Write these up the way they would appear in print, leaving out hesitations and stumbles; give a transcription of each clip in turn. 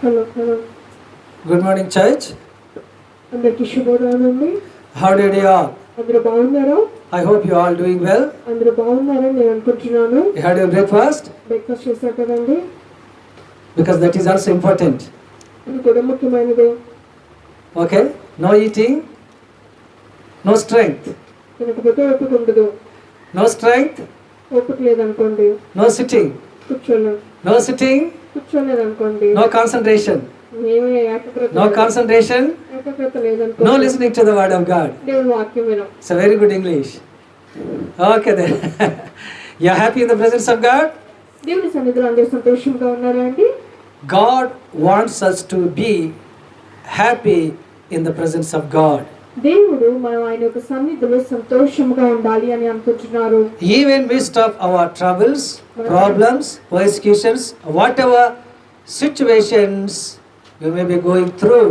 Hello. Good morning, church. అందరికీ శుభోదయం అండి. How did you all? అందరూ బాగున్నారా? I hope you all doing well. అందరూ బాగున్నారని నేను అనుకుంటున్నాను. You had your breakfast? Breakfast చేశారు కదండి? Because that is also important. ఇది కూడా ముఖ్యమైనదే. Okay? No eating, no strength. తినకపోతే ఓపిక ఉండదు. No strength, ఓపిక లేదనుకోండి. no sitting. కూర్చోలేం. No sitting, కూర్చోలేదనుకోండి. no concentration. మేమే ఏకాగ్రత. No concentration, ఏకాగ్రత లేదనుకోండి. no listening to the word of God. దేవుని వాక్యం వినం. It's a very good English. Okay then. You are happy in the presence of God? దేవుని సన్నిధిలో అందరూ సంతోషంగా ఉన్నారా అండి? God wants us to be happy in the presence of God. దేవుడు మనం ఆయన యొక్క సన్నిధిలో సంతోషంగా ఉండాలి అని అనుకుంటున్నారు. Even midst of our troubles, problems, persecutions, whatever situations you may be going through,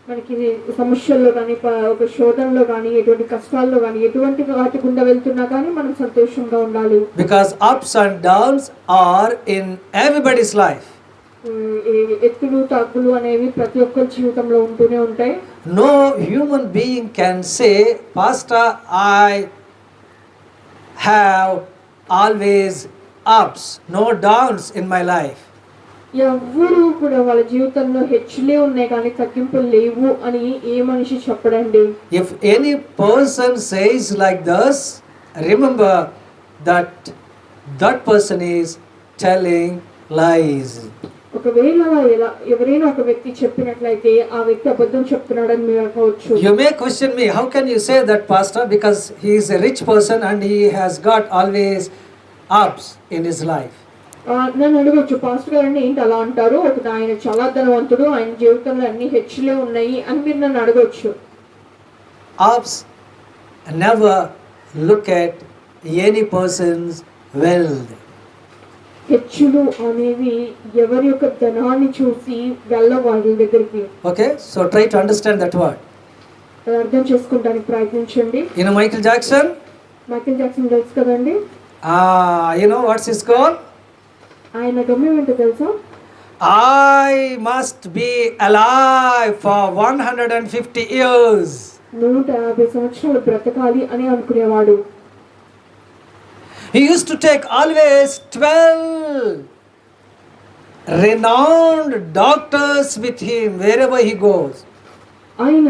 మనకి సమస్యల్లో కానీ ఒక శోధనలో కానీ ఎటువంటి కష్టాల్లో కానీ ఎటువంటి వాటి గుండా వెళ్తున్నా కానీ మనం సంతోషంగా ఉండాలి. because ups and downs are in everybody's life. ఎత్తులు తగ్గులు అనేవి ప్రతి ఒక్కరి జీవితంలో ఉంటూనే ఉంటాయి. No human being can say, Pastor, I have always ups, no downs in my life. ఎవ్వరూ కూడా వాళ్ళ జీవితంలో హెచ్చులే ఉన్నాయి కానీ తగ్గింపులు లేవు అని ఏ మనిషి చెప్పడండి. If any person says like this, remember that person is telling lies. ఒకవేళ ఎవరైనా ఒక వ్యక్తి చెప్పినట్లయితే ఆ వ్యక్తి అబద్ధం చెప్తున్నాడని మీరు అనుకోవచ్చు. You may question me, how can you say that, Pastor? Because he is a rich person and he has got always ups in his life. నన్ను అడగచ్చు, పాస్టర్ గారిని ఏంటి అలా అంటారు, ఒక ఆయన చాలా ధనవంతుడు, ఆయన జీవితంలో అన్ని హెచ్చులే ఉన్నాయి అని మీరు నన్ను అడగచ్చు. Ups never look at any person's wealth. హెచ్చులు అనేవి ఎవరి యొక్క ధనాన్ని చూసి వెళ్ళ వాళ్ళ దగ్గరికి. Okay, so try to understand that word. అర్థం చేసుకోవడానికి ప్రయత్నించండి. You know Michael Jackson? Michael Jackson తెలుసు కదండి. You know what's his goal? ఆయన గమ్యం ఏంటో తెలుసా? I must be alive for 150 years. 150 సంవత్సరాలు బ్రతకాలి అని అనుకునేవాడు. He used to take always 12 renowned doctors with him wherever he goes. ఆయన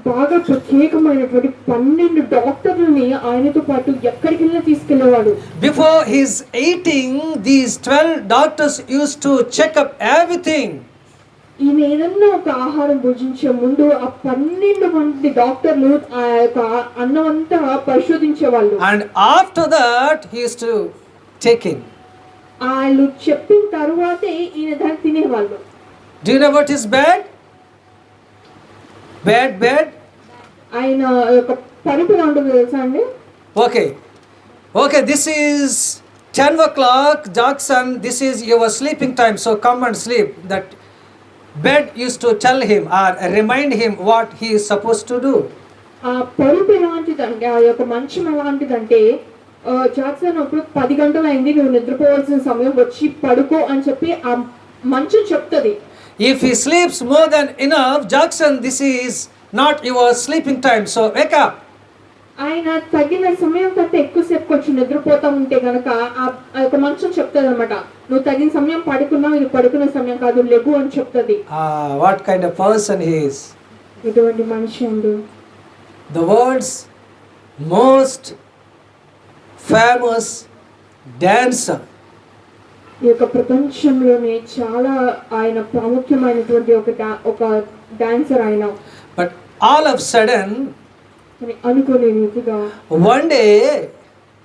బాగా ప్రత్యేకమైనటువంటి 12 డాక్టర్లని ఆయనతో పాటు ఎక్కడికి వెళ్ళినా తీసుకెళ్లేవాడు. Before his eating, these 12 doctors used to check up everything. ఈయన ఏదన్నా ఒక ఆహారం భుజించే ముందు ఆ 12 మంది డాక్టర్లు ఆ యొక్క అన్నం అంతా పరిశోధించేవాళ్ళు. And after that he used to take in. వాళ్ళు చెప్పిన తరువాతే ఈయన దాన్ని తినేవాళ్ళు. Do you know what is bad? Bad. ఆయన యొక్క పరిపాలన ఉంటుంది తెలుసా అండి? Okay, this is 10 o'clock, Jackson, this is your sleeping time, so come and sleep. That bed used to tell him or remind him what he is supposed to do. ఆ పరుపు ఎలాంటిదంటే, ఆ యొక్క మంచం ఎలాంటిదంటే, జాక్సన్ అప్పుడు 10 గంటలు అయింది, నువ్వు నిద్రపోవాల్సిన సమయం వచ్చి పడుకో అని చెప్పి ఆ మంచం చెప్తుంది. If he sleeps more than enough, Jackson, this is not your sleeping time, so wake up. ఆయన తగిన సమయం కంటే ఎక్కువసేపు కొంచెం నిద్రపోతా ఉంటే కనుక ఆ యొక్క మంచం చెప్తుంది అనమాట, నువ్వు తగిన సమయం పడుకున్నావు, ఇది పడుకునే సమయం కాదు, లెగు అని చెప్తుంది. What kind of person he is? ఇటువంటి మనిషి అండి. The world's most famous dancer. ఈ యొక్క ప్రపంచంలోనే చాలా ఆయన ప్రాముఖ్యమైనటువంటి ఒక డాన్సర్ ఆయన. But all of a sudden, అనుకోని రీతిగా one day,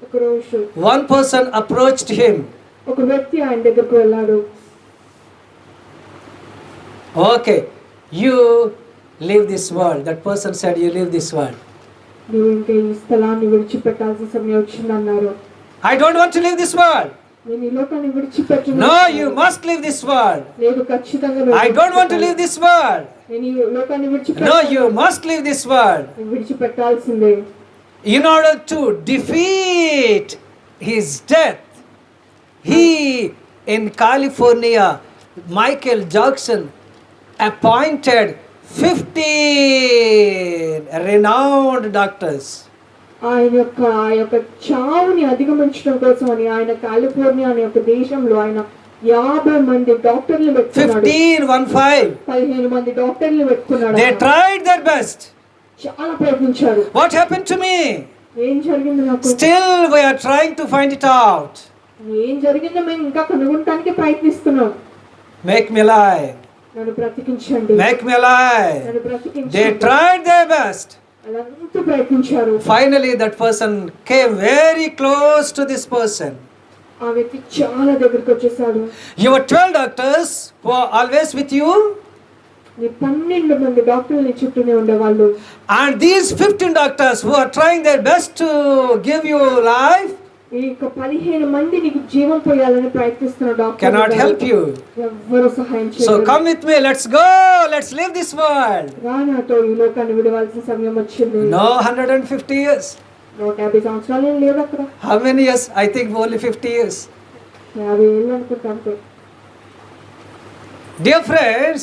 ఒక రోజు one person approached him. ఒక వ్యక్తి ఆయన దగ్గరకు వెళ్ళాడు. Okay, you leave this world. That person said, you leave this world. నువ్వు ఇంకా ఈ స్థలాన్ని విడిచిపెట్టాల్సిన సమయం వచ్చిందన్నారు. I don't want to leave this world. నేను ఈ లోకాన్ని విడిచిపెట్టను. No, you must leave this world. లేదు, ఖచ్చితంగా I don't want to leave this world. నేను ఈ లోకాన్ని విడిచిపెట్టను. No, you must leave this world. నేను విడిచిపెట్టాల్సిందే. In order to defeat his death, he in California Michael Jackson appointed 15 renowned doctors. ఆ యొక్క చావుని అధిగమించడం కోసం అని ఆయన కాలిఫోర్నియా అనే ఒక దేశంలో ఆయన 50 మంది డాక్టర్లు పెట్టుకున్నాడు. 15 మంది డాక్టర్లు పెట్టుకున్నాడు. They tried their best. చాలా ప్రయత్నించారు. What happened to me? ఏం జరిగింది నాకు? Still we are trying to find it out. ఏం జరిగిందో మేము ఇంకా కనుగొనడానికి ప్రయత్నిస్తున్నాం. Make me alive. నన్ను బ్రతికించండి. Make me alive. నన్ను బ్రతికించండి. They tried their best. అలాంటి ప్రయత్నించారు. Finally that person came very close to this person. ఆ వ్యక్తి చాలా దగ్గరికి వచ్చేసాడు. Your 12 doctors who are always with you, నీ 12 మంది డాక్టర్లు నీ చుట్టూనే ఉండేవాళ్ళు. and these 15 doctors who are trying their best to give you life, ఈ 15 మంది నీకు జీవం పోయాలని ప్రయత్నిస్తున్న డాక్టర్లు cannot help you. ఎవ్వరూ సహాయం చేయలేరు. So come with me, let's go, let's leave this world. రా నాతో ఈ లోకాన్ని విడవాల్సిన సమయం వచ్చింది. No 150 years. 150 సంవత్సరాలు ఏం లేదు అక్కడ. How many years? I think only 50 years. 50 ఏళ్ళు అనుకుంటా అంతే. Dear friends,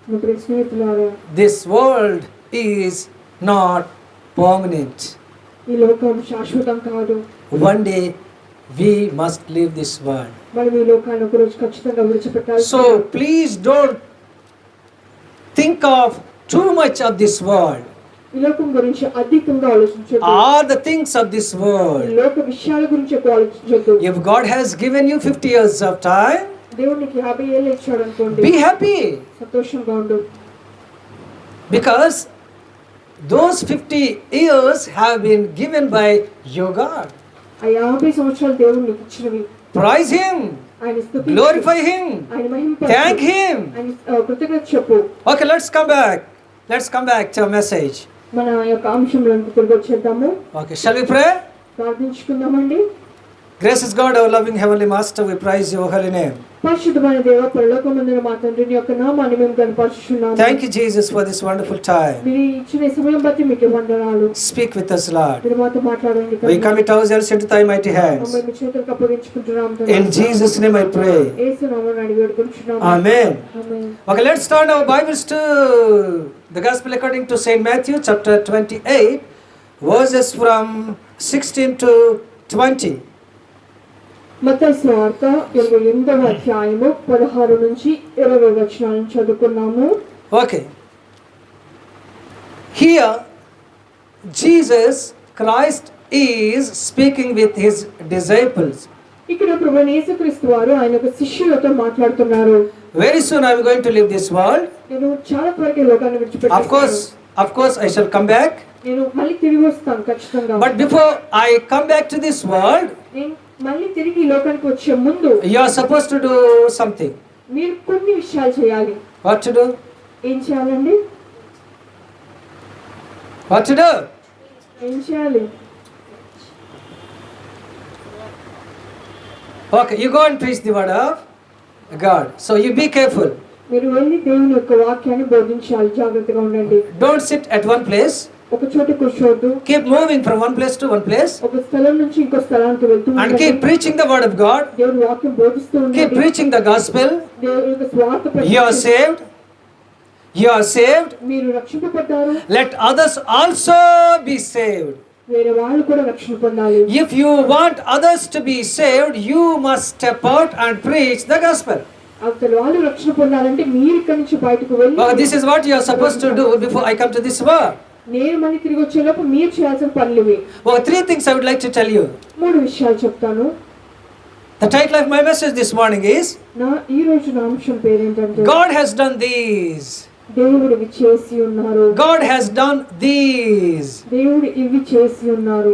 మీ ప్రియ స్నేహితులారా, this world is not permanent. ఈ లోకం శాశ్వతం కాదు. One day we must leave this world. మనం ఈ లోకాన్ని ఒక రోజు ఖచ్చితంగా విడిచిపెట్టాలి. So please don't think of too much of this world ఈ లోకం గురించి అధికంగా ఆలోచించొద్దు. or the things of this ఈ world. లోక విషయాల గురించి ఎక్కువ ఆలోచించొద్దు. If God has given you 50 years of time, దేవుడు నీకు 50 ఏళ్ళు ఇచ్చాడు అనుకోండి, be happy, సంతోషంగా ఉండు. because those 50 years have been given by your God. ఆ 50 సంవత్సరాలు దేవుడు నీకు ఇచ్చినవి. Praise Him, ఆయన స్తుతించు. glorify Him, ఆయన మహిమపరచు. thank Him. ఆయన కృతజ్ఞత చెప్పు. Okay, let's come back to our message. మన యొక్క అంశంలోకి తిరిగి వచ్చేద్దాము. Okay, shall we pray? ప్రార్థించుకుందామండి. Gracious God, our loving Heavenly Master, we praise your holy name. పరిశుద్ధమైన దేవ, పరలోకమందున మా తండ్రి నీ యొక్క నామాన్ని మేము కనపరుచుచున్నాము. Thank you, Jesus, for this wonderful time. మీరు ఇచ్చిన ఈ సమయం బట్టి మీకు వందనాలు. Speak with us, Lord. మీరు మాతో మాట్లాడండి. We commit ourselves into thy mighty hands. మమ్మల్ని మీ చేతులకు అప్పగించుకుంటున్నాము. In Jesus' name I pray. యేసు నామమున అడిగి వేడుకుంటున్నాము. Amen. Amen. Okay, let's turn our Bibles to the Gospel according to Saint Matthew, chapter 28, verses from 16 to 20. మత్తయి సువార్త 28వ అధ్యాయము 16 నుంచి 20 వచనాలను చదువుకున్నాము. Okay. Here, Jesus Christ is speaking with his disciples. ఇక్కడ ప్రభువైన యేసుక్రీస్తు వారు ఆయన యొక్క శిష్యులతో మాట్లాడుతున్నారు. Very soon I am going to leave this world. నేను చాలా త్వరగా ఈ లోకాన్ని విడిచిపెడతాను. Of course I shall come back. నేను మళ్ళీ తిరిగి వస్తాను ఖచ్చితంగా. But before I come back to this world, నేను మళ్ళీ తిరిగి ఈ లోకానికి వచ్చే ముందు you are supposed to do something. మీరు కొన్ని విషయాలు చేయాలి. What to do? ఏం చేయాలండి? What to do? ఏం చేయాలి? Okay, you go and preach the word of God. So you be careful. మీరు వెళ్ళి దేవుని యొక్క వాక్యాన్ని బోధించాలి. జాగ్రత్తగా ఉండండి. Don't sit at one place. ఒక చోట కూర్చోవద్దు. Keep moving from one place to one place. ఒక స్థలం నుంచి ఇంకో స్థలానికి వెళ్తూ And ఉండండి. keep preaching the word of God. దేవుని వాక్యం బోధిస్తూ Keep ఉండండి. preaching the gospel. దేవుని యొక్క స్వార్థ You are saved. You are saved. మీరు రక్షింపబడ్డారు. Let others also be saved. వేరే వాళ్ళు కూడా రక్షణ పొందాలి. If you want others to be saved, you must step out and preach the gospel. అవతల వాళ్ళు రక్షణ పొందాలంటే మీరు ఇక్కడి నుంచి బయటకు వెళ్ళి This is what you are supposed to do before I come to this world. నేను మళ్ళీ తిరిగి వచ్చేలోపు మీరు చేయాల్సిన పనులు ఇవి. 3 things I would like to tell you. 3 విషయాలు చెప్తాను. The title of my message this morning is ఈ రోజు నా అంశం పేరేంటంటే God has done these. దేవుడు ఇవి చేసి ఉన్నారు. God has done these. దేవుడు ఇవి చేసి ఉన్నారు.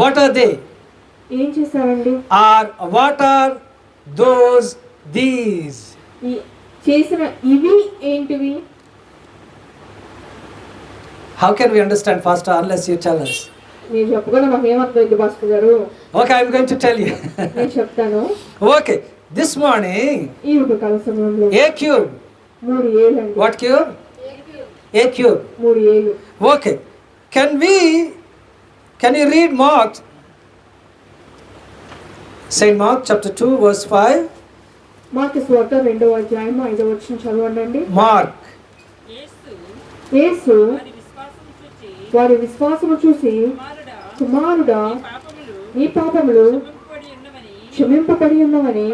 What are they? ఏం చేశారండి? Or what are those these? ఈ చేసిన ఇవి ఏంటివి? How can we understand faster unless you tell us? నేను చెప్పకుండా మాకు ఏమర్థమైంది భాస్కర్ గారు? Okay, I'm going to tell you. నేను చెప్తాను. Okay, this morning ఈ ఒక కాల సమయంలో A cube. 3 ఏళ్ళండి. What cube? A cube. 3 ఏళ్ళు. Okay, can you read Mark, Saint Mark chapter 2 verse 5? Mark సువార్త 2వ అధ్యాయం 5వ వచనం చదవండి. Mark. యేసు వారి విశ్వాసము చూసి కుమారుడా నీ పాపములు క్షమింపబడి ఉన్నవని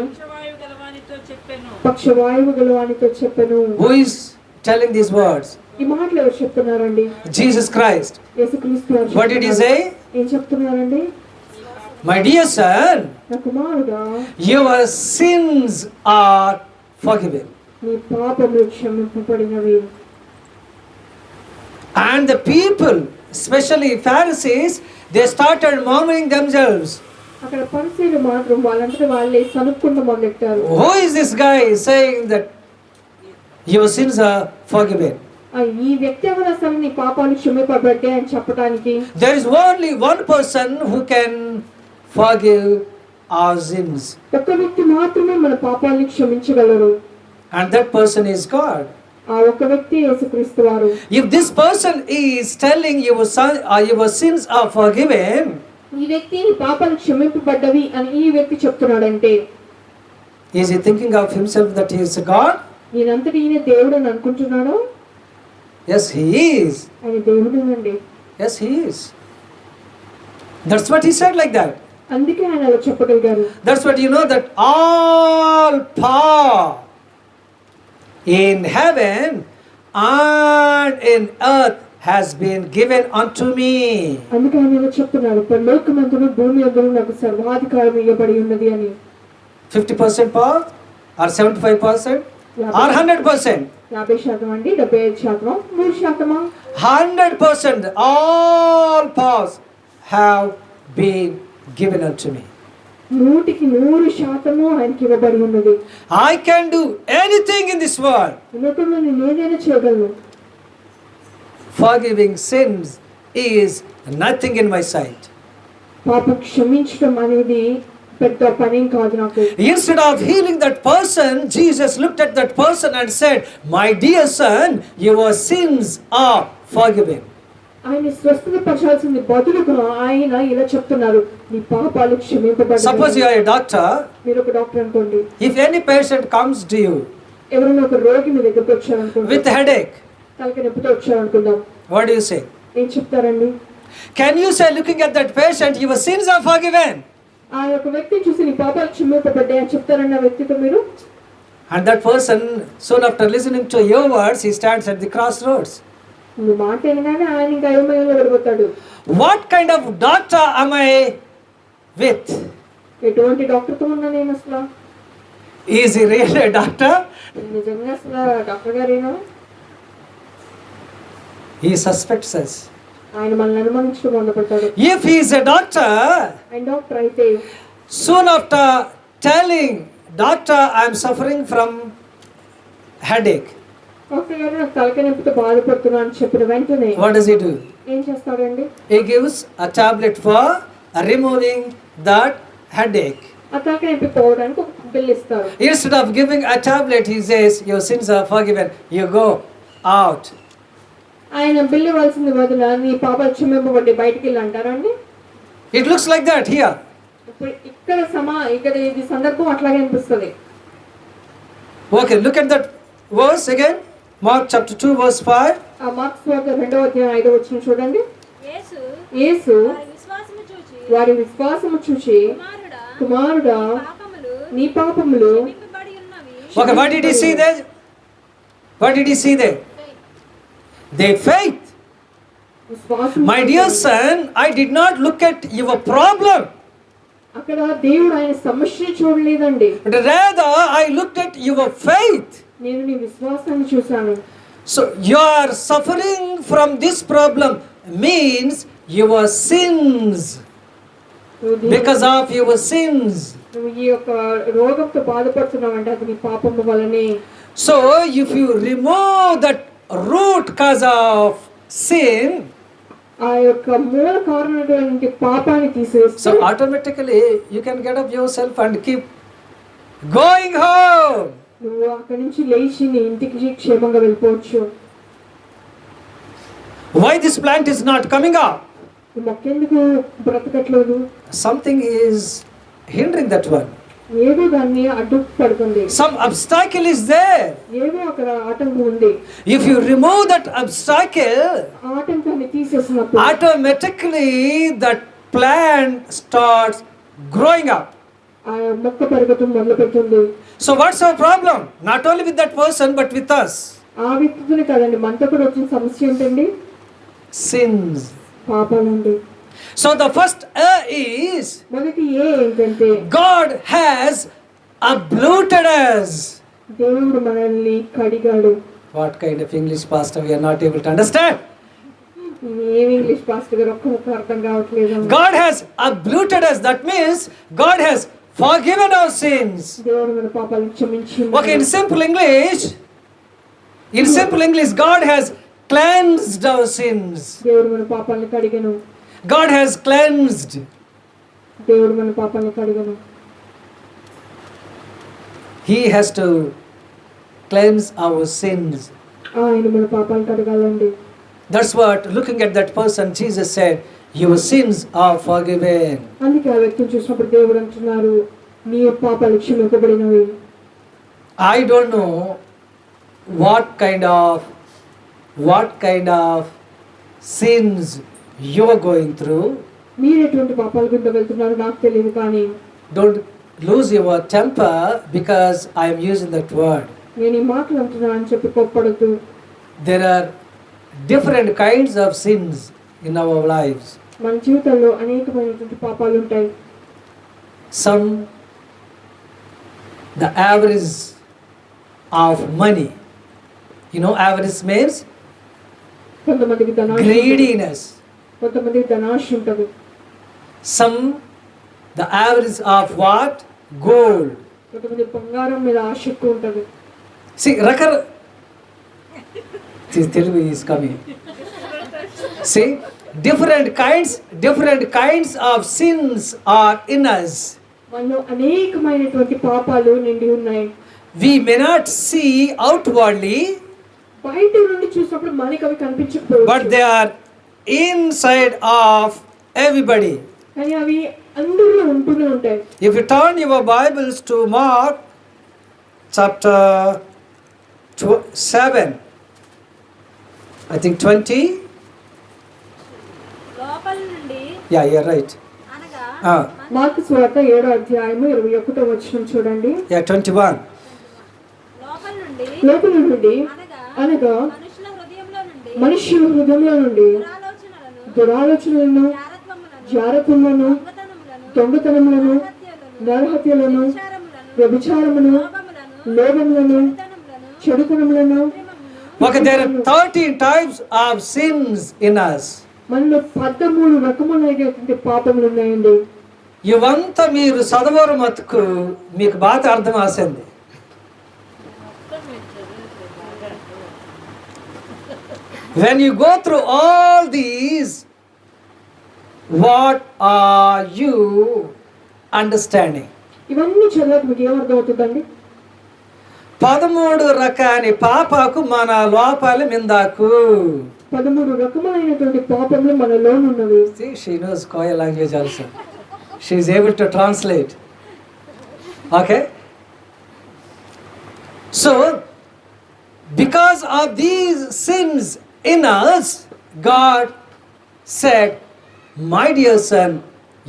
పక్షవాయువు గలవానితో చెప్పెను. Who is telling these words? ఈ మాటలు ఎవరు చెప్తున్నారండి? Jesus Christ. యేసుక్రీస్తు వారు What did he చెప్తున్నారు. say? ఏం చెప్తున్నారండి? My dear son, నా కుమారుడా your sins are forgiven. నీ పాపములు క్షమింపబడినవి. And the people, especially Pharisees, they started murmuring themselves. అక్కడ పరిసయ్యులు మాత్రం వాళ్ళంతట వాళ్ళే సనుక్కుంటూ మొదలెట్టారు. Who is this guy saying that your sins are forgiven? ఈ వ్యక్తి ఎవరు అసలు నీ పాపాలు క్షమింపబడ్డాయి అని చెప్పడానికి? There is only one person who can forgive our sins, ఒక్క వ్యక్తి మాత్రమే మన పాపాలను క్షమించగలరు. and that person is God. ఆ ఒక్క వ్యక్తి యేసుక్రీస్తు వారు. If this person is telling your sins are forgiven, ఈ వ్యక్తి నీ పాపాలు క్షమింపబడ్డవి అని ఈ వ్యక్తి చెప్తున్నాడంటే is he thinking of himself that he is a God? నేనంతటి ఈయన దేవుడు అని అనుకుంటున్నాడు? Yes, he is. ఆయన దేవుడేనండి. Yes, he is. That's what he said like that. అందుకే ఆయన అలా చెప్పగలిగారు. That's what you know, that all power in heaven and in earth has been given unto me. అందుకే ఆయన ఇలా చెప్తున్నారు, పరలోకమందును భూమి అందును నాకు సర్వాధికారం ఇవ్వబడి ఉన్నది అని. 50% power or 75% or 100%? 50% అండి, 75%, 3%. 100%. All powers have been given unto me. 100% ఆయనకి ఇవ్వబడి ఉన్నది. I can do anything in this world. ఈ లోకంలో నేను ఏదైనా చేయగలను. Forgiving sins is nothing in my sight. పాపం క్షమించడం అనేది పెద్ద పనేం కాదు నాకు. Instead of healing that person, Jesus looked at that person and said, my dear son, your sins are forgiven. ఆయన స్వస్థత పరచాల్సింది బదులుగా ఆయన ఇలా చెప్తున్నారు, నీ పాపాలు క్షమింపబడ్డాయి. Suppose you are a doctor. మీరు ఒక డాక్టర్ అనుకోండి. If any patient comes to you ఎవరైనా ఒక రోగి మీ దగ్గరికి వచ్చారు అనుకోండి, with headache, తలకి నొప్పితో వచ్చారు అనుకుందాం, what do you say? ఏం చెప్తారండి? Can you say, looking at that patient, your sins are forgiven? ఆ యొక్క వ్యక్తిని చూసి నీ పాపాలు క్షమింపబడ్డాయి అని చెప్తారండి ఆ వ్యక్తితో మీరు? And that person, soon after listening to your words, he stands at the crossroads. నువ్వు మాట వినగానే ఆయన ఇంకా అయోమయంలో పడిపోతాడు. What kind of doctor am I with? ఎటువంటి డాక్టర్తో ఉన్నా నేను అసలు? Is he really a doctor? నిజంగా అసలు డాక్టర్ గారేనా? He suspects us. ఆయన మనల్ని అనుమానించడం మొదలుపెట్టాడు. If he is a doctor, ఆయన డాక్టర్ అయితే soon after telling, doctor, I am suffering from headache, doctor గారు నాకు తలకాయ నొప్పితో బాధపడుతున్నా అని చెప్పిన వెంటనే what does he do? ఏం చేస్తాడండి? He gives a tablet for removing that headache. ఆ తలకాయ నొప్పి పోవడానికి ఒక బిల్ ఇస్తారు. Instead of giving a tablet, he says, your sins are forgiven, you go out. ఆయన బిల్ ఇవ్వాల్సింది వదిన నీ పాపాలు క్షమింపబడి బయటికి వెళ్ళి అంటారండి. It looks like that here. ఇప్పుడు ఇక్కడ ఇది సందర్భం అట్లాగే అనిపిస్తుంది. Okay, look at that verse again. Mark chapter 2 verse 5. ఆ మార్క్స్ వార్త 2వ అధ్యాయం 5వ వచనం చూడండి. యేసు వారి విశ్వాసము చూచి కుమారుడా నీ పాపములు. Okay, what did he see there? What did he see there? Their faith. విశ్వాసం. My dear son, I did not look at your problem, అక్కడ దేవుడు ఆయన సమస్యని చూడలేదండి, but rather I looked at your faith. నేను నీ విశ్వాసాన్ని చూశాను. So your suffering from this problem means your sins. Because of your sins. నువ్వు ఈ యొక్క రోగంతో బాధపడుతున్నావంటే అది నీ పాపము వలనే. So if you remove that root cause of sin, ఆ యొక్క మూల కారణమైనటువంటి పాపాన్ని తీసేస్తే so automatically you can get up yourself and keep going home. నువ్వు అక్కడి నుంచి లేచి నీ ఇంటికి క్షేమంగా వెళ్ళిపోవచ్చు. Why this plant is not coming up? ఈ మొక్క ఎందుకు బ్రతకట్లేదు? Something is hindering that one. ఏదో దాన్ని అడ్డుపడుతుంది, Some obstacle is there. ఏదో అక్కడ ఆటంకం ఉంది. If you remove that obstacle, ఆ ఆటంకాన్ని తీసేసినప్పుడు automatically that plant starts growing up. ఆ మొక్క పెరగటం మొదలు పెడుతుంది. So what's our problem? Not only with that person but with us. ఆ వ్యక్తితోనే కాదండి, మనతో కూడా వచ్చిన సమస్య ఏంటండి? Sins. పాపాలండి. So the first is మొదటి ఏంటంటే God has uprooted us. దేవుడు మనల్ని కడిగాడు. What kind of English, pastor? We are not able to understand. ఏమి ఇంగ్లీష్ పాస్టర్ గారు ఒక్క ముక్క అర్థం కావట్లేదు. God has uprooted us. That means God has forgiven our sins. దేవుడు మన పాపాలను క్షమించి. Okay, in simple English, God has cleansed our sins. దేవుడు మన పాపాలను కడిగను. God has cleansed. దేవుడు మన పాపాలను కడిగను. He has to cleanse our sins. ఆయన మన పాపాలను కడగాలండి. That's what, looking at that person, Jesus said, your sins are forgiven. అందుకే ఆ వ్యక్తిని చూసినప్పుడు దేవుడు అంటున్నారు, నీ పాపాలు క్షమింపబడినవి. I don't know what kind of sins you are going through. మీరు ఎటువంటి పాపాల గుండా వెళ్తున్నారు నాకు తెలియదు, కానీ Don't lose your temper because I am using that word. నేను ఈ మాటలు అంటున్నాను అని చెప్పి కోప్పడద్దు. There are different kinds of sins in our lives. మన జీవితంలో అనేకమైనటువంటి పాపాలు ఉంటాయి. Some, the average of money. You know, avarice means కొంతమందికి ధనాశ, greediness. కొంతమందికి ధనాశ ఉంటుంది. Some, the average of what? Gold. కొంతమంది బంగారం మీద ఆశ ఎక్కువ ఉంటుంది. See, Telugu is coming. See, different kinds of sins are in us. మనలో అనేకమైనటువంటి పాపాలు నిండి ఉన్నాయి. We may not see outwardly, బయట నుండి చూసినప్పుడు మనకి అవి but కనిపించకపోవచ్చు, they are inside of everybody. కానీ అవి అందరిలో ఉంటూనే ఉంటాయి. If you turn your Bibles to Mark chapter 7, I think 20. లోపల నుండి Yeah, you're right. అనగా మార్కు సువార్త 7వ అధ్యాయము 21వ వచనం చూడండి. Yeah, 21. లోపల నుండి లోపల నుండి అనగా మనుషుల హృదయంలో నుండి మనుష్యుల హృదయంలో నుండి దురాలోచనలను, దురాలోచనలను, జారత్వములను, జారత్వములను, దొంగతనములను, దొంగతనములను, హత్యలను, నరహత్యలను, వ్యభిచారములను, వ్యభిచారమును, లోభములను, లోభములను, చెడుతనములను, చెడుతనములను. Okay, there are 13 types of sins in us. మనలో 13 రకములైనటువంటి పాపములు ఉన్నాయండి. ఇవంతా మీరు చదవరు మతుకు మీకు బాగా అర్థం అవుతుంది. When you go through all these, what are you understanding? ఇవన్నీ చదివాక మీకు ఏమర్థం అవుతుందండి? 13 రకాని పాపకు మన లోపాల మిందాకు. 13 రకములైనటువంటి పాపములు మనలో ఉన్నవి. See, she knows Koya language also. She is able to translate. Okay? So, because of these sins in us, God said, my dear son,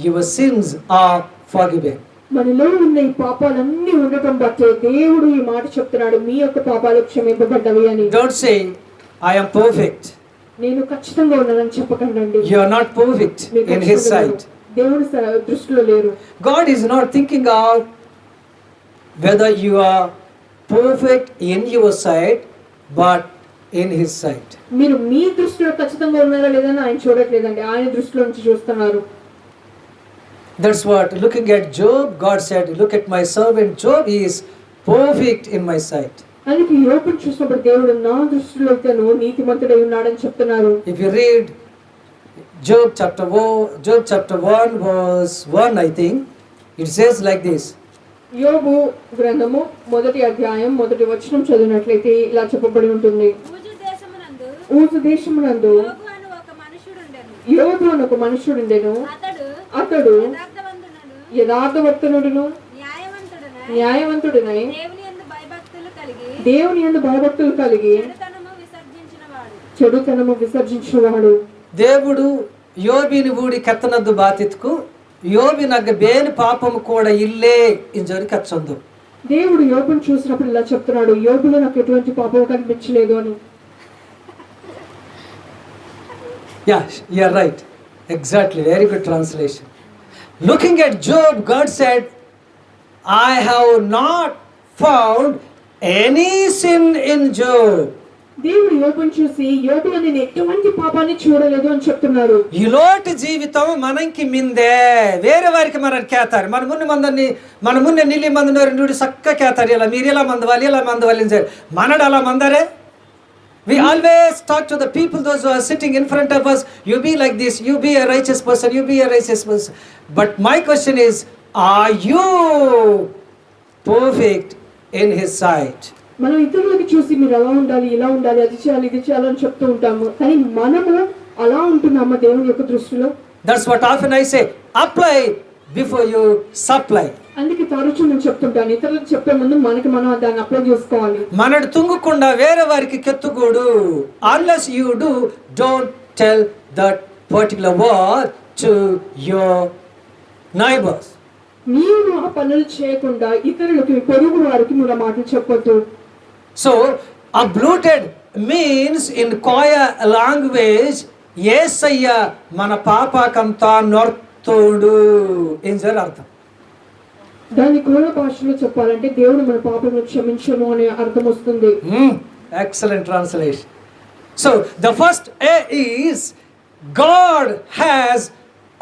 your sins are forgiven. మనలో ఉన్న ఈ పాపాలన్నీ ఉండటం బట్టే దేవుడు ఈ మాట చెప్తున్నాడు, మీ యొక్క పాపాలు క్షమింపబడ్డవి అని. Don't say, I am perfect. నేను ఖచ్చితంగా ఉన్నానని చెప్పకండి. You are not perfect in His sight. దేవుడి దృష్టిలో లేరు. God is not thinking of whether you are perfect in your sight, but in His sight. మీరు మీ దృష్టిలో ఖచ్చితంగా ఉన్నారా లేదని ఆయన చూడట్లేదండి, ఆయన దృష్టిలో నుంచి చూస్తున్నారు. That's what, looking at Job, God said, look at my servant Job, he is perfect in my sight. అందుకే యోబును చూసినప్పుడు దేవుడు నా దృష్టిలో ఇతను నీతిమంతుడై ఉన్నాడని చెప్తున్నారు. If you read Job chapter 1 verse 1, I think, it says like this. యోబు గ్రంథము 1వ అధ్యాయం 1వ వచనం చదివినట్లయితే ఇలా చెప్పబడి ఉంటుంది. ఊజు దేశమునందు ఊజు దేశమునందు యోగు అను ఒక మనుష్యుడుండెను. యోబు అను ఒక మనుష్యుడుండెను. అతడు అతడు యథార్థవంతుడును, యథార్థవర్తనుడును, న్యాయవంతుడును, న్యాయవంతుడినై దేవుని యందు భయభక్తులు కలిగి దేవుని యందు భయభక్తులు కలిగి చెడుతనము విసర్జించిన వాడు. చెడుతనము విసర్జించువాడు. దేవుడు ಯೋಬಿನ ಊಡಿ ಕೆತ್ತನದ್ದು ಬಾತಿತ್ಕು ಯೋಬಿನಗ ಬೇನು ಪಾಪము కూడా ఇల్లే ఇంజరి కచ్చందు. దేవుడు యోబును చూసినప్పుడు ఇలా చెప్తున్నాడు, యోబులో నాకు ఎటువంటి పాపం కనిపించలేదు అని. Yeah, you are right. Exactly. Very good translation. Looking at Job, God said, I have not found any sin in Job. దేవుడు యోబును చూసి యోబులో నేను ఎటువంటి పాపాన్ని చూడలేదు అని చెప్తున్నాడు. ఇలోటి జీవితం మనకి మిందే వేరే వారికి మనం కేతారు. మన మున్నే నిల్లి మందినోరు నుడి సక్క కేతారు. ఇలా మీరు ఇలా మందవాలి అని సార్ మనడు అలా మందరే. We always talk to the people, those who are sitting in front of us, you be like this, you be a righteous person, you be a righteous person. But my question is, are you perfect in his sight? మనం ఇతరులకి చూసి మీరు అలా ఉండాలి, ఇలా ఉండాలి, అది చేయాలి, ఇది చేయాలని చెప్తూ ఉంటాము. కానీ మనము అలా ఉంటున్నామా దేవుని యొక్క దృష్టిలో? That's what often I say, apply before you supply. అందుకే తరచూ నేను చెప్తుంటాను, ఇతరులకు చెప్పే ముందు మనకి మనం దాన్ని అప్లై చేసుకోవాలి. మనడు తుంగకుండా వేరే వారికి కెత్తుకోడు. Unless you do, don't tell that particular word to your neighbors. మీరు ఆ పనులు చేయకుండా ఇతరులకి, పొరుగు వారికి మీరు ఆ మాటలు చెప్పొద్దు. So, uprooted means in Koya language, Yesaya mana papakamta nortodu injure అర్థం. దాని కోయ భాషలో చెప్పాలంటే దేవుడు మన పాపములను క్షమించను అనే అర్థం వస్తుంది. Excellent translation. So, the first A is God has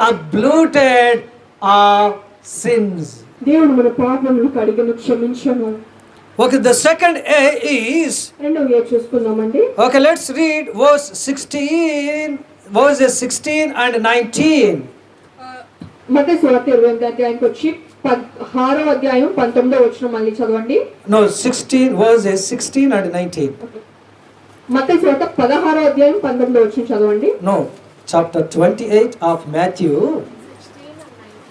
uprooted our sins. దేవుడు మన పాపములను కడిగను, క్షమించను. Okay, the second A is, రెండవ ఏ చూసుకుందామండి. okay, let's read verses 16 and 19. మత్తయి సువార్త 28వ అధ్యాయానికి వచ్చి 6వ అధ్యాయం 19వ వచనం మళ్ళీ చదవండి. No, 16 verses 16 and 19. మత్తయి సువార్త 16వ అధ్యాయం 19వ వచనం చదవండి. No, chapter 28 of Matthew,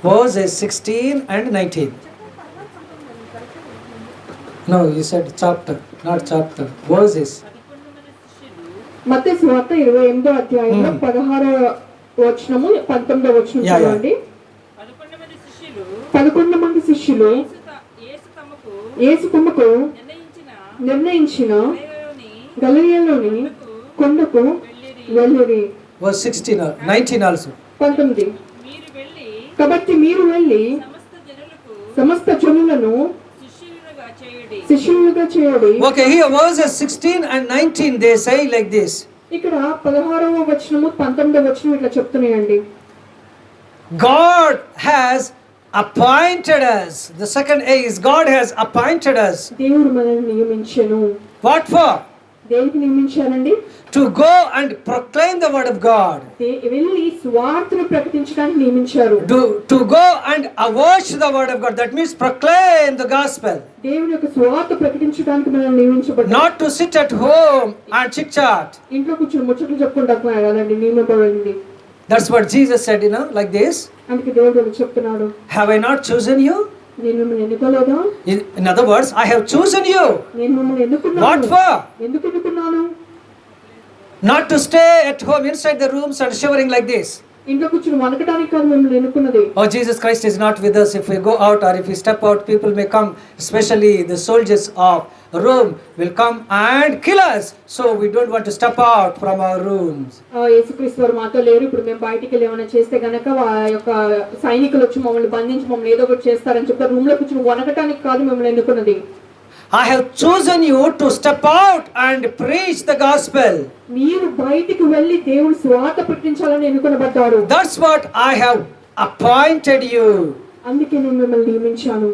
verses 16 and 19. No, you said chapter, not chapter. Verses. మత్తయి సువార్త 28వ అధ్యాయంలో 16వ వచనము 19వ వచనం Yeah, yeah. చదవండి. 11 మంది శిష్యులు యేసు కొమ్మకు నిర్ణయించిన గలిలయలోని కొండకు వెళ్ళిరి. Verse 16, 19 also. 19. కాబట్టి మీరు వెళ్ళి సమస్త జనులను శిష్యులుగా చేయండి. Okay, here verses 16 and 19 they say like this. ఇక్కడ 16వ వచనము 19వ వచనం ఇట్లా చెప్తున్నాయండి. God has appointed us. The second A is God has appointed us. దేవుడు మనల్ని నియమించెను. What for? దేనికి నియమించారండి? To go and proclaim the word of God. వెళ్ళి స్వార్థను ప్రకటించడానికి నియమించారు. To go and avouch the word of God. That means proclaim the gospel. దేవుని యొక్క స్వార్థ ప్రకటించడానికి మనల్ని నియమించబడ్డారు. Not to sit at home and chit chat. ఇంట్లో కూర్చొని ముచ్చట్లు చెప్పుకుంటారు కదండి నియమింపబడింది. That's what Jesus said, like this. అందుకే దేవుడు చెప్తున్నాడు, Have I not chosen you? నేను మిమ్మల్ని ఎన్నుకోలేదా? In other words, I have chosen you. నేను మిమ్మల్ని ఎన్నుకున్నాను. What for? ఎందుకు ఎన్నుకున్నాను? Not to stay at home inside the rooms and shivering like this. ఇంట్లో కూర్చొని వనకడానికి కాదు మిమ్మల్ని ఎన్నుకున్నది. Oh, Jesus Christ is not with us. If we go out or if we step out, people may come, especially the soldiers of Rome will come and kill us. So we don't want to step out from our rooms. యేసుక్రీస్తు వారు మాతో లేరు, ఇప్పుడు మేము బయటికి వెళ్ళి ఏమైనా చేస్తే గనక ఆ యొక్క సైనికులు వచ్చి మమ్మల్ని బంధించి మమ్మల్ని ఏదో ఒకటి చేస్తారని చెప్తారు. రూమ్ లో కూర్చొని వనకటానికి కాదు మిమ్మల్ని ఎన్నుకున్నది. I have chosen you to step out and preach the gospel. మీరు బయటికి వెళ్ళి దేవుని స్వార్థ ప్రకటించాలని ఎన్నుకొనబడ్డారు. That's what I have appointed you. అందుకే నేను మిమ్మల్ని నియమించాను.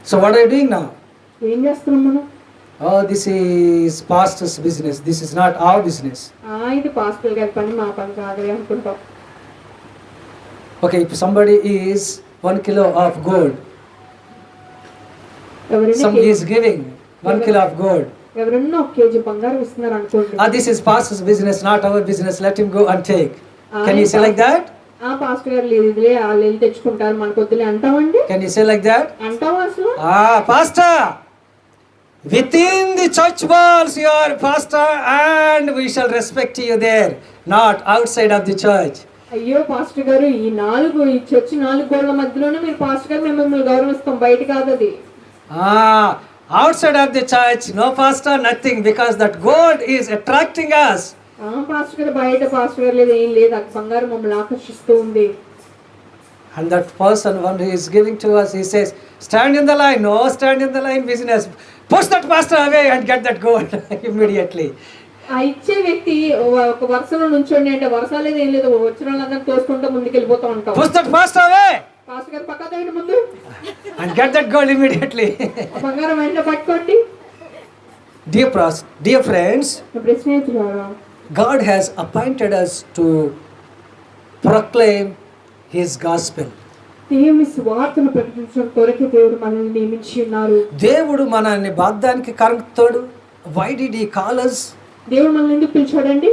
So what are you doing now? ఏం చేస్తున్నాం మనం? Oh, this is pastor's business. This is not our business. ఇది పాస్టర్ గారి పని, మా పని కాదు అనుకుంటాం. Okay, if somebody is 1 kilo of gold, somebody is giving 1 kilo of gold. ఎవరైనా 1 కేజీ బంగారం ఇస్తున్నారు అనుకోండి. This is pastor's business, not our business. Let him go and take. Can you say like that? ఆ pastor గారు లేదు ఇదిలే వాళ్ళు వెళ్ళి తెచ్చుకుంటారు మనకు వద్దులే అంటామండి. Can you say like that? అంటావా అసలు? Pastor, within the church walls you are pastor and we shall respect you there, not outside of the church. అయ్యో పాస్టర్ గారు ఈ చర్చి 4 గోడల మధ్యలోనే మీరు పాస్టర్ గారు మేము మిమ్మల్ని గౌరవిస్తాం, బయట కాదు అది. Outside of the church, no pastor, nothing, because that gold is attracting us. Pastor గారు బయట పాస్టర్ గారు లేదు ఏం లేదు, ఆ బంగారం మమ్మల్ని ఆకర్షిస్తూ ఉంది. And that person, one who is giving to us, he says, stand in the line. No, stand in the line business. Push that pastor away and get that gold immediately. ఆ ఇచ్చే వ్యక్తి ఒక వరుసలో నుంచోండి అంటే వరుస లేదు ఏం లేదు, వచ్చిన వాళ్ళందరూ తోసుకుంటూ ముందుకు వెళ్ళిపోతూ ఉంటాం. Push that pastor away pastor గారు పక్క తగ్గండి ముందు and get that gold immediately. ఆ బంగారం వెంటనే పట్టుకోండి. Dear friends, ఇప్పుడు స్నేహితులారా, God has appointed us to proclaim His gospel. దేవుని సువార్తను ప్రకటించడం కొరకు దేవుడు మనల్ని నియమించి ఉన్నారు. దేవుడు మనల్ని బాధ్యానికి కరెక్తాడు. Why did He call us? దేవుడు మనల్ని ఎందుకు పిలిచాడండి?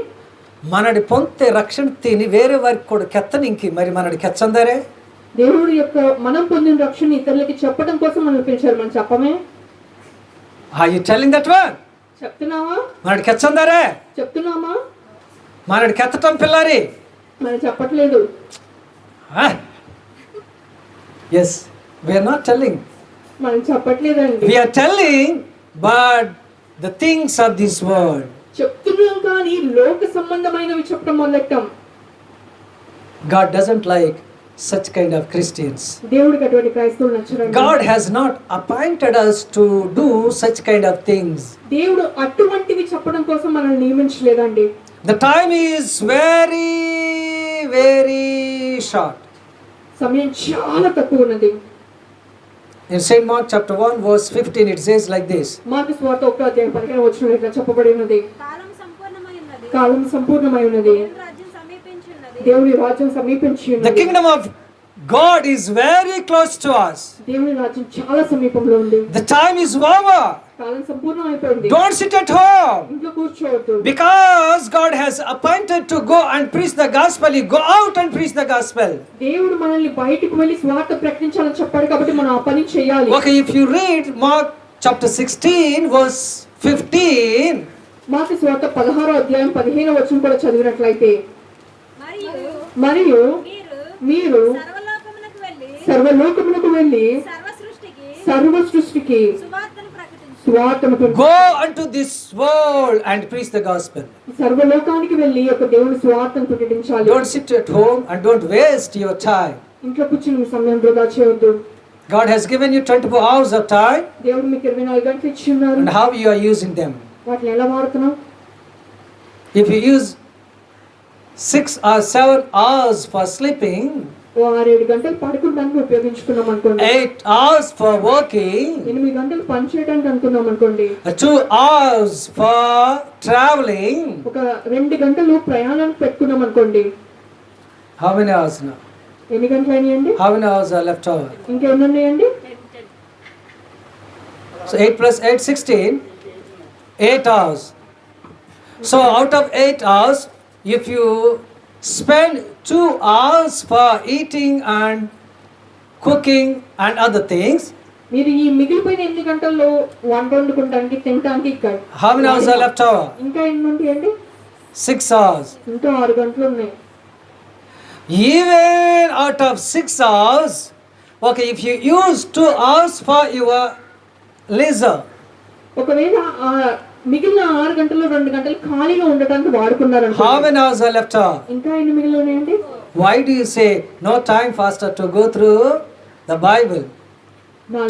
మనడి పొంతే రక్షణ తిని వేరే వారికి కూడా కెత్తనింకి మరి మనడి కెచ్చందరే. దేవుడు యొక్క మనం పొందిన రక్షణ ఇతరులకి చెప్పడం కోసం మనల్ని పిలిచారు, మనం చెప్పమే. Are you telling that one? చెప్తున్నావా? మనడి కెచ్చందరే. చెప్తున్నామా? మనడి కెత్తటం పిల్లారి. మనం చెప్పట్లేదు. Yes, we are not telling. మనం చెప్పట్లేదండి. We are telling, but the things of this world. చెప్తున్నాం కానీ లోక సంబంధమైనవి చెప్పడం మొదలెట్టాం. God doesn't like such kind of Christians. దేవుడికి అటువంటి క్రైస్తవులు నచ్చరండి. God has not appointed us to do such kind of things. దేవుడు అటువంటివి చెప్పడం కోసం మనల్ని నియమించలేదండి. The time is very, very short. సమయం చాలా తక్కువ ఉన్నది. In St. Mark chapter 1 verse 15 it says like this. Mark సువార్త 1:15 ఇట్లా చెప్పబడి ఉన్నది. కాలం సంపూర్ణమై ఉన్నది, కాలం సంపూర్ణమై ఉన్నది, దేవుని రాజ్యం సమీపించి ఉన్నది, దేవుని రాజ్యం సమీపించి The ఉన్నది. kingdom of God is very close to us. దేవుని రాజ్యం చాలా సమీపంలో ఉంది. The time is over. కాలం సంపూర్ణం అయిపోయింది. Don't sit at home. ఇంట్లో కూర్చోవద్దు. Because God has appointed to go and preach the gospel, you go out and preach the gospel. దేవుడు మనల్ని బయటికి వెళ్ళి స్వార్థ ప్రకటించాలని చెప్పాడు కాబట్టి మనం ఆ పని చేయాలి. Okay, if you read Mark chapter 16 verse 15, mark సువార్త 16:15 కూడా చదివినట్లయితే, మరియు మీరు సర్వలోకమునకు వెళ్ళి సర్వ సృష్టికి సువార్తను go unto this world and preach the gospel. సర్వలోకానికి వెళ్ళి ఒక దేవుని సువార్తను ప్రకటించాలి. Don't sit at home and don't waste your time. ఇంట్లో కూర్చుని మీ సమయం వృధా చేయవద్దు. God has given you 24 hours of time, దేవుడు మీకు 24 గంటలు ఇచ్చి ఉన్నారు. and how you are using them. వాటిని ఎలా వాడుతున్నాం? If you use 6 or 7 hours for sleeping, 6-7 గంటలు పడుకోవడానికి ఉపయోగించుకున్నాం అనుకోండి, 8 hours for working, 8 గంటలు పని చేయడానికి అనుకున్నాం అనుకోండి, 2 hours for traveling, ఒక 2 గంటలు ప్రయాణానికి పెట్టుకున్నాం అనుకోండి, how many hours now? ఎన్ని గంటలు అయినాయండి? How many hours are left over? ఇంకెన్ని ఉన్నాయండి? So 8 plus 8, 16, 8 hours. So out of 8 hours, if you spend 2 hours for eating and cooking and other things, మీరు ఈ మిగిలిపోయిన 8 గంటల్లో వంట వండుకుంటానికి తినడానికి ఇక్కడ how many hours are left over? ఇంకా ఎన్ని ఉంటాయండి? 6 hours. ఇంకా 6 గంటలు ఉన్నాయి. Even out of 6 hours, okay, if you use 2 hours for your leisure, ఒకవేళ ఆ మిగిలిన 6 గంటల్లో 2 గంటలు ఖాళీగా ఉండటానికి వాడుకున్నారు how many hours are left over? ఇంకా ఎన్ని మిగిలి ఉన్నాయండి? Why do you say no time, Pastor, to go through the Bible,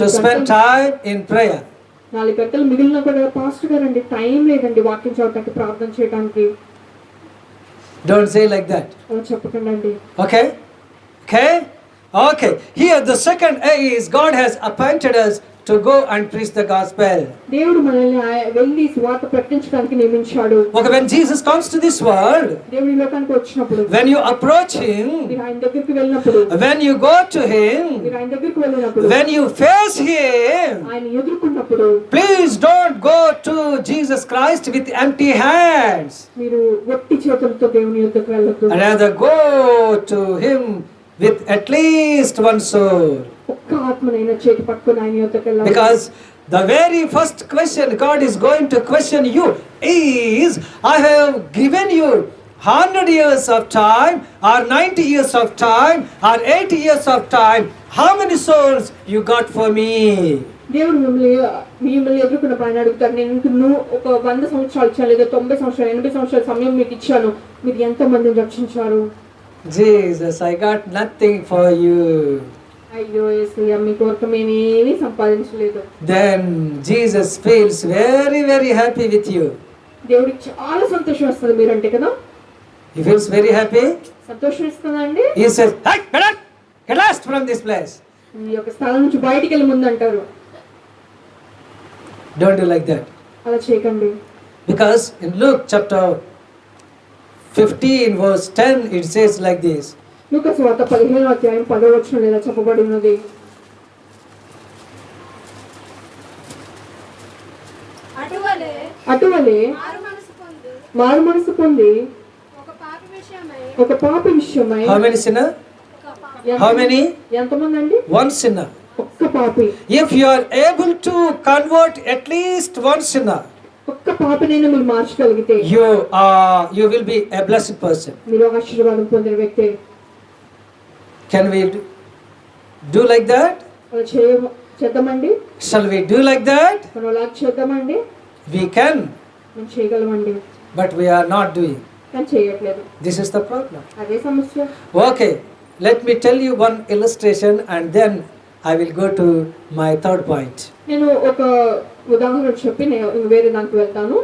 to spend time in prayer? 4 గంటలు మిగిలిన కూడా పాస్టర్ గారండి టైం లేదండి వాక్యం చదవడానికి ప్రార్థన చేయడానికి. Don't say like that. అలా చెప్పకండి. Okay? Okay? Okay, here the second A is God has appointed us to go and preach the gospel. దేవుడు మనల్ని వెళ్ళి స్వార్థ ప్రకటించడానికి నియమించాడు. Okay, when Jesus comes to this world, దేవుడి లోకానికి వచ్చినప్పుడు, when you approach him, మీరు ఆయన దగ్గరికి వెళ్ళినప్పుడు, when you go to him, మీరు ఆయన దగ్గరికి వెళ్ళినప్పుడు, when you face him, ఆయన ఎదుర్కొన్నప్పుడు, please don't go to Jesus Christ with empty hands. మీరు ఒట్టి చేతులతో దేవుని యొద్దకు వెళ్ళొద్దు. Rather go to him with at least one soul. ఒక్క ఆత్మనైనా చేతి పట్టుకొని ఆయన యొద్దకు వెళ్ళాలి. Because the very first question God is going to question you is, I have given you 100 years of time or 90 years of time or 80 years of time. How many souls you got for me? దేవుడు మిమ్మల్ని ఎదుర్కొన్నప్పుడు ఆయన అడుగుతారు, నేను ఒక 100 సంవత్సరాలు ఇచ్చాను, లేదా 90 సంవత్సరాలు 80 సంవత్సరాల సమయం మీకు ఇచ్చాను, మీరు ఎంత మందిని రక్షించారు? Jesus, I got nothing for you. అయ్యో యేసయ్య, మీ కొరకు మేమేమీ సంపాదించలేదు. Then Jesus feels very, very happy with you. దేవుడికి చాలా సంతోషం వస్తుంది మీరంటే కదా. He feels very happy. సంతోషం ఇస్తుందా అండి? He says, hey, get lost from this place. ఈ యొక్క స్థలం నుంచి బయటికి వెళ్ళి ముందు అంటారు. Don't do like that. అలా చేయకండి. Because in Luke chapter 15 verse 10 it says like this. లూకా సువార్త 15వ అధ్యాయం 10వ వచనం ఇలా చెప్పబడి ఉన్నది. అటువలే మారు మనసు పొంది ఒక పాపి విషయమై. How many sinner? How many? ఎంతమంది అండి? One sinner. ఒక్క పాపి. If you are able to convert at least one sinner, ఒక్క పాపినైనా మీరు మార్చగలిగితే you will be a blessed person. మీరు ఒక ఆశీర్వాదం పొందిన వ్యక్తి. Can we do like that? అలా చేద్దామండి. Shall we do like that? మనం అలా చేద్దామండి. We can, మనం చేయగలమండి, but we are not doing. కానీ చేయట్లేదు. This is the problem. అదే సమస్య. Okay, let me tell you one illustration and then I will go to my third point. నేను ఒక ఉదాహరణ చెప్పి నేను వేరే దానికి వెళ్తాను.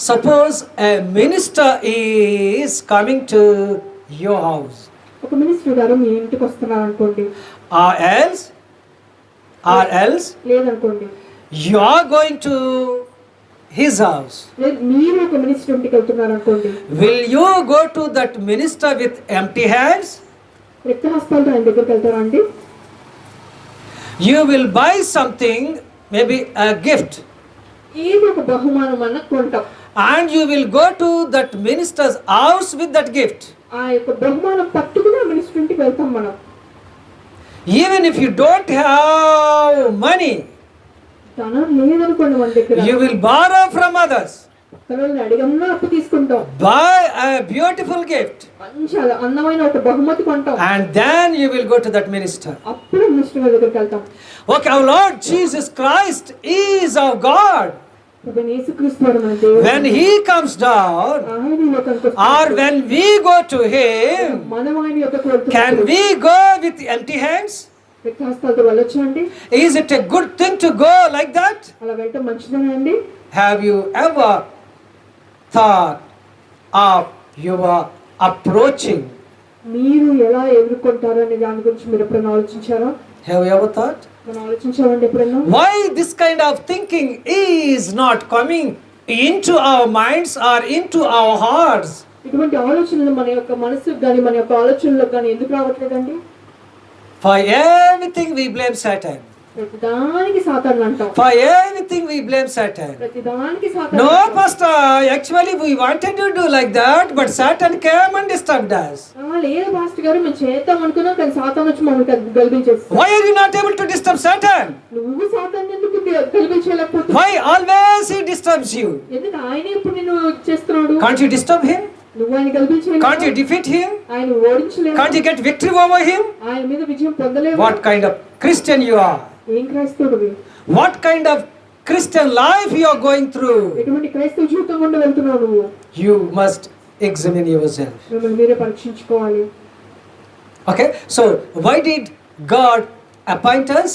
Suppose a minister is coming to your house, ఒక మినిస్టర్ గారు మీ ఇంటికి వస్తున్నారు అనుకోండి, or else లేదనుకోండి you are going to his house. లేదు మీరు ఒక మినిస్టర్ ఇంటికి వెళ్తున్నారు అనుకోండి, Will you go to that minister with empty hands? రిక్త హస్తాలతో ఆయన దగ్గరికి వెళ్తారా అండి? You will buy something, maybe a gift, ఏదో ఒక బహుమానం అన్న కొంటాం, and you will go to that minister's house with that gift. ఆ యొక్క బహుమానం పట్టుకుని ఆ మినిస్టర్ ఇంటికి వెళ్తాం మనం. Even if you don't have money, ధనం లేదనుకోండి మన దగ్గర, you will borrow from others. తనని అడిగన్నా అప్పు తీసుకుంటాం, Buy a beautiful gift, మంచి అందమైన ఒక బహుమతి కొంటాం, and then you will go to that minister. అప్పుడు మినిస్టర్ గారి దగ్గరికి వెళ్తాం. Okay, our Lord Jesus Christ is our God. ప్రభువైన యేసుక్రీస్తు వారు మన దేవుడు. When He comes down, ఆయన ఈ లోకానికి or వస్తున్నప్పుడు, when we go to Him, మనం ఆయన యొక్కకు can వెళ్తున్నప్పుడు we go with empty hands? రిక్త హస్తాలతో వెళ్ళొచ్చా అండి? Is it a good thing to go like that? అలా వెళ్ళటం మంచిదేనా అండి? Have you ever thought of your approaching? మీరు ఎలా ఎదుర్కొంటారు అనే దాని గురించి మీరు ఎప్పుడైనా ఆలోచించారా? Have you ever thought? మనం ఆలోచించామండి ఎప్పుడైనా? Why this kind of thinking is not coming into our minds or into our hearts? ఇటువంటి ఆలోచనలు మన యొక్క మనసుకు కానీ మన యొక్క ఆలోచనలకు కానీ ఎందుకు రావట్లేదండి? For everything we blame Satan. ప్రతిదానికి సాతాను అంటాం. For everything we blame Satan. ప్రతిదానికి సాతాను No, అంటాం. pastor, actually we wanted to do like that, but Satan came and disturbed us. లేదు పాస్టర్ గారు, మేము చేద్దాం అనుకున్నాం, కానీ సాతాను వచ్చి మమ్మల్ని గెలిపించేస్తాం. Why are you not able to disturb Satan? నువ్వు సాతాన్ని ఎందుకు గెలిపించలేకపోతున్నావు? Why always he disturbs you? ఎందుకు ఆయన ఇప్పుడు నేను చేస్తున్నాడు? Can't you disturb him? నువ్వు ఆయన గెలిపించలేవు, Can't you defeat him? ఆయన ఓడించలేవు, Can't you get victory over him? ఆయన మీద విజయం పొందలేవు. What kind of Christian you are? ఏం క్రైస్తవుడివి? What kind of Christian life you are going through? ఎటువంటి క్రైస్తవ జీవితం గుండా వెళ్తున్నావు నువ్వు? You must examine yourself. మిమ్మల్ని మీరే పరీక్షించుకోవాలి. Okay, so why did God appoint us?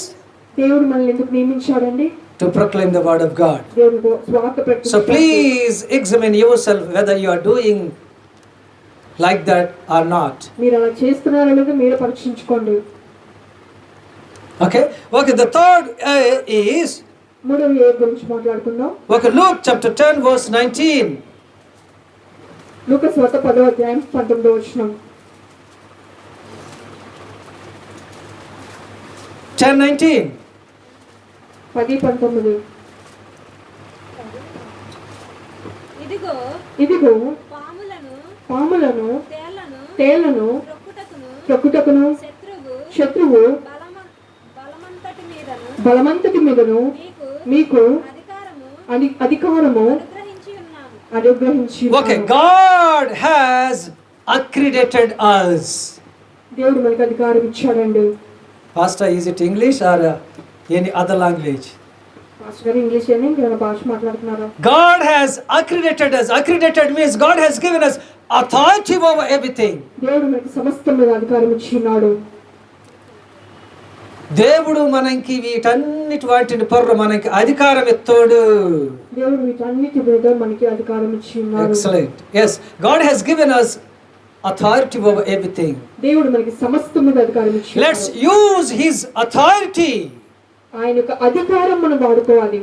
దేవుడు మనల్ని ఎందుకు నియమించాడండి? To proclaim the word of God. దేవుడు స్వార్థ ప్రకటించడానికి. So please examine yourself whether you are doing like that or not. మీరు అలా చేస్తున్నారో లేదో మీరే పరీక్షించుకోండి. Okay, the third is, మూడవ ఏ గురించి మాట్లాడుకుందాం. Luke chapter 10 verse 19. లూకాసు వార్త 10వ అధ్యాయం 19వ వచనం. 10:19. 10:19. ఇదిగో ఇదిగో పాములను తేళ్లను తేళ్లను త్రొక్కుటకును శత్రువు బలమంతటి మీదను మీకు అధికారము అనుగ్రహించి Okay, God has accredited us. దేవుడు మనకు అధికారం ఇచ్చాడండి. Pastor, is it English or any other language? Pastor గారు ఇంగ్లీష్ అని ఇంకేమైనా భాష మాట్లాడుతున్నారా? God has accredited us. Accredited means God has given us authority over everything. దేవుడు మనకి సమస్తం మీద అధికారం ఇచ్చినాడు. దేవుడు మనకి వీటన్నిటి వాటిని పొర్ర మనకి అధికారం ఇస్తాడు. దేవుడు వీటన్నిటి మీద మనకి అధికారం ఇచ్చినాడు. Excellent. Yes, God has given us authority over everything. దేవుడు మనకి సమస్తం మీద అధికారం ఇచ్చినాడు. Let's use his authority. ఆయన యొక్క అధికారం మనం వాడుకోవాలి.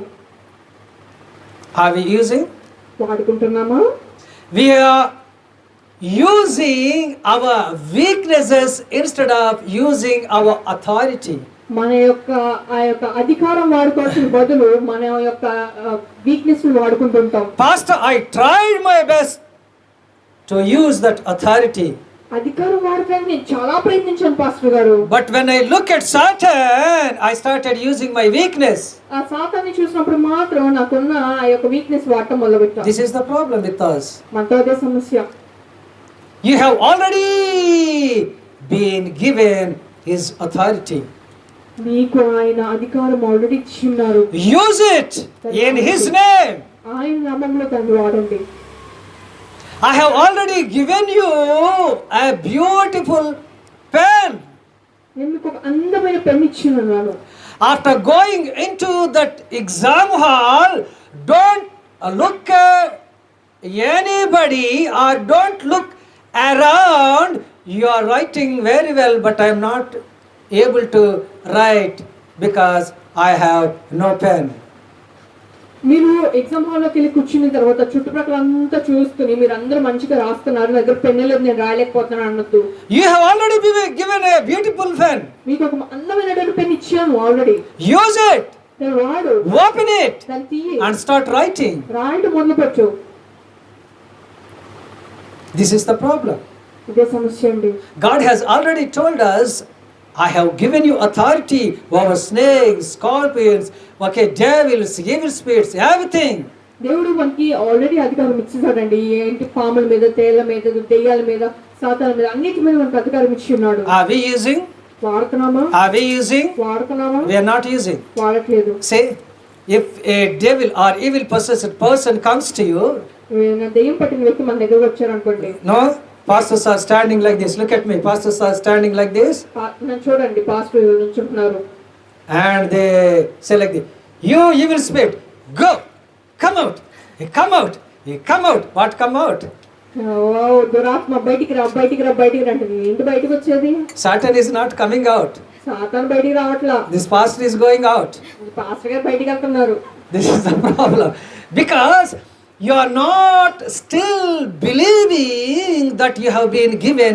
Are we using? వాడుకుంటున్నామా? We are using our weaknesses instead of using our authority. మన యొక్క ఆ యొక్క అధికారం వాడుకోవాల్సిన బదులు మన యొక్క weakness వాడుకుంటుంటాం. Pastor, I tried my best to use that authority. అధికారం వాడటానికి నేను చాలా ప్రయత్నించాను పాస్టర్ గారు. But when I look at Satan, I started using my weakness. ఆ సాతాన్ని చూసినప్పుడు మాత్రం నాకున్న ఆ యొక్క వీక్నెస్ వాడటం మొదలుపెట్టాను. This is the problem with us. మనతో అదే సమస్య. You have already been given his authority. మీకు ఆయన అధికారం already ఇచ్చిన్నారు. Use it in his name. ఆయన నామములో దాన్ని వాడండి. I have already given you a beautiful pen. నేను మీకు ఒక అందమైన పెన్ ఇచ్చినాను. After going into that exam hall, don't look at anybody or don't look around. You are writing very well, but I am not able to write because I have no pen. మీరు exam హాల్లోకి వెళ్ళి కూర్చున్న తర్వాత చుట్టుప్రక్కల అంతా చూసుకుని మీరు అందరూ మంచిగా రాస్తున్నారు, దగ్గర పెన్ లేదు, నేను రాయలేకపోతున్నాను అన్నట్టు. You have already been given a beautiful pen. మీకు ఒక అందమైనటువంటి పెన్ ఇచ్చాను ఆల్రెడీ. Use it. నేను వాడు. Open it దాన్ని తీయి. and start writing. రాయటం మొదలుపెట్టు. This is the problem. ఇదే సమస్య అండి. God has already told us, I have given you authority over snakes, scorpions, okay, devils, evil spirits, everything. దేవుడు మనకి ఆల్రెడీ అధికారం ఇచ్చేసాడండి. ఏంటి పాముల మీద, తేళ్ల మీద, దెయ్యాల మీద, సాతాల మీద, అన్నిటి మీద మనకు అధికారం ఇచ్చి ఉన్నాడు. Are we using? వాడుతున్నామా? Are we using? వాడుతున్నామా? We are not using. వాడట్లేదు. Say, if a devil or evil possessed person comes to you, దెయ్యం పట్టిన వ్యక్తి మన దగ్గరకు వచ్చారనుకోండి. no, pastors are standing like this. Look at me. Pastors are standing like this. నన్ను చూడండి, pastor నుంచుంటున్నారు. And they say like this, you evil spirit, go, come out, come out, come out. What come out? దురాత్మ బయటికి రా, బయటికి రా, బయటికి రా అంటే ఏంటి బయటకు వచ్చేది? Satan is not coming out. సాతాను బయటికి రావట్లా. This pastor is going out. Pastor గారు బయటికి వెళ్తున్నారు. This is the problem. Because you are not still believing that you have been given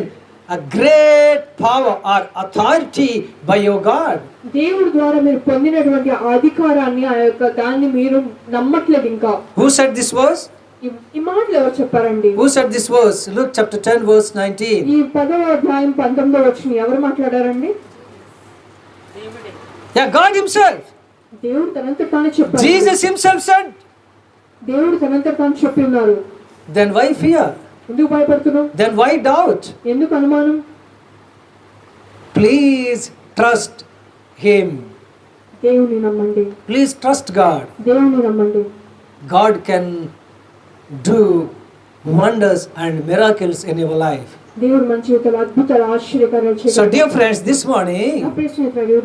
a great power or authority by your God. దేవుడి ద్వారా మీరు పొందినటువంటి అధికారాన్ని, ఆ యొక్క దాన్ని మీరు నమ్మట్లేదు ఇంకా. Who said this verse? ఈ మాటలు ఎవరు చెప్పారండి? Who said this verse? Luke chapter 10 verse 19. ఈ 10వ అధ్యాయం 19వ వచనం ఎవరు మాట్లాడారండి? Yeah, God himself. దేవుడు తనంతట తాను చెప్పారు. Jesus himself said. దేవుడు తనంతట తాను చెప్పి ఉన్నారు. Then why fear? ఎందుకు భయపడుతున్నావు? Then why doubt? ఎందుకు అనుమానం? Please trust him. దేవుని నమ్మండి. Please trust God. దేవుని నమ్మండి. God can do wonders and miracles in your life. దేవుడు మన జీవితంలో అద్భుతాలు, ఆశ్చర్యకార్యాలు చేయగలడు. So dear friends, this morning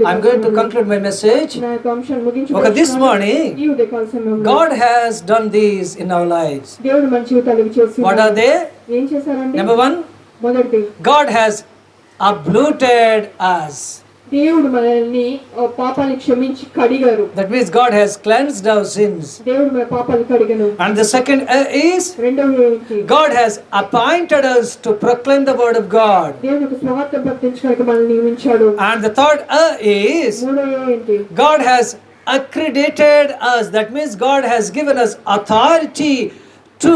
I'm going to conclude my message. నా యొక్క అంశాన్ని ముగించుకుంటున్నాను. Okay, this morning ఈ ఉదయకాల సమయంలో God has done these in our lives. దేవుడు మన జీవితాలు చేసి What are they? ఏం చేశారండి? Number 1, మొదటిది, God has uprooted us. దేవుడు మనల్ని పాపాన్ని క్షమించి కడిగారు. That means God has cleansed our sins. దేవుడు మన పాపాలు కడిగను. And the second is రెండవది ఏంటి? God has appointed us to proclaim the word of God. దేవునికి స్వార్థ ప్రకటించడానికి మనల్ని నియమించాడు. And the third is మూడవది ఏంటి? God has accredited us. That means God has given us authority to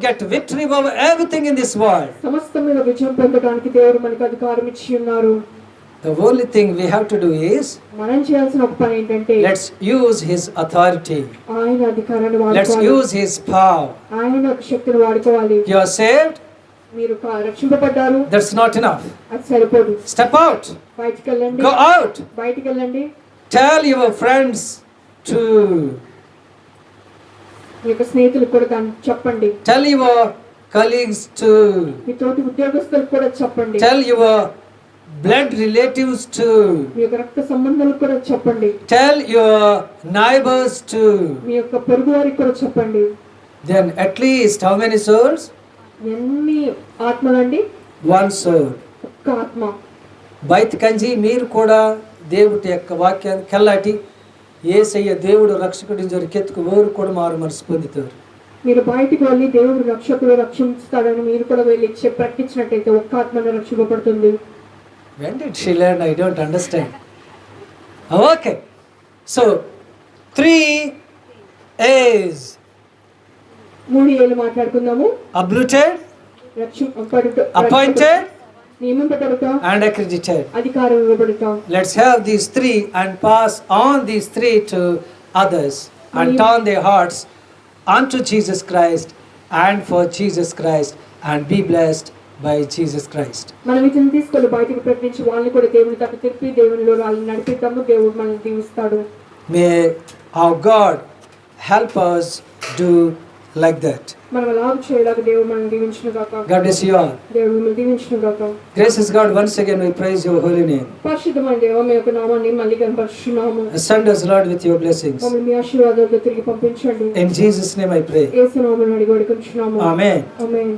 get victory over everything in this world. సమస్తం మీద విజయం పొందడానికి దేవుడు మనకు అధికారం ఇచ్చి ఉన్నారు. The only thing we have to do is మనం చేయాల్సిన ఒక పని ఏంటంటే let's use his authority. ఆయన అధికారాన్ని Let's వాడుకోవాలి. use his power. ఆయన శక్తిని వాడుకోవాలి. You are saved. మీరు రక్షింపబడ్డారు. That's not enough. అది సరిపోదు. Step out. బయటికి వెళ్ళండి. Go out. బయటికి వెళ్ళండి. Tell your friends to. మీ యొక్క స్నేహితులకు కూడా చెప్పండి. Tell your colleagues to. మీ తోటి ఉద్యోగస్తులకు కూడా చెప్పండి. Tell your blood relatives to. మీ యొక్క రక్త సంబంధాలకు కూడా చెప్పండి. Tell your neighbors to. మీ యొక్క పొరుగు వారికి కూడా చెప్పండి. Then at least how many souls? ఎన్ని ఆత్మలండి? One soul. ఒక్క ఆత్మ. బయటకంజి మీరు కూడా దేవుడి యొక్క వాక్యాన్ని కెల్లాటి యేసయ్య దేవుడు రక్షకుడి జరికెత్తుకు ఓరు కూడా మారు మనసు పొందుతారు. మీరు బయటికి వెళ్ళి దేవుడు రక్షకుడు రక్షిస్తాడని మీరు కూడా వెళ్ళి ప్రకటించినట్టయితే ఒక్క ఆత్మను రక్షింపబడుతుంది. When did she learn? I don't understand. Okay. So 3 A's. 3 ఏళ్ళు మాట్లాడుకుందాము. Uploaded, appointed, నియమింపబడుట and accredited. అధికారం ఇవ్వబడుట. Let's have these 3 and pass on these 3 to others and turn their hearts unto Jesus Christ and for Jesus Christ and be blessed by Jesus Christ. మనం వీటిని తీసుకొని బయటికి ప్రకటించి వాళ్ళని కూడా దేవుని తట్టు తిప్పి దేవునిలో వాళ్ళని నడిపిద్దాము. దేవుడు మనల్ని దీవిస్తాడు. May our God help us do like that. మనం అలా చేయడానికి దేవుడు మనల్ని దీవించును గాక. God bless you all. దేవుడు మిమ్మల్ని దీవించును గాక. Gracious God, once again we praise your holy name. పరిశుద్ధమైన దేవా మీ యొక్క నామాన్ని మళ్ళీ కనపరుచున్నాము. Send us, Lord, with your blessings. మమ్మల్ని మీ ఆశీర్వాదాలతో తిరిగి పంపించండి. In Jesus' name I pray. యేసు నామమున అడిగి వేడుకొంచున్నాము. Amen. ఆమేన్.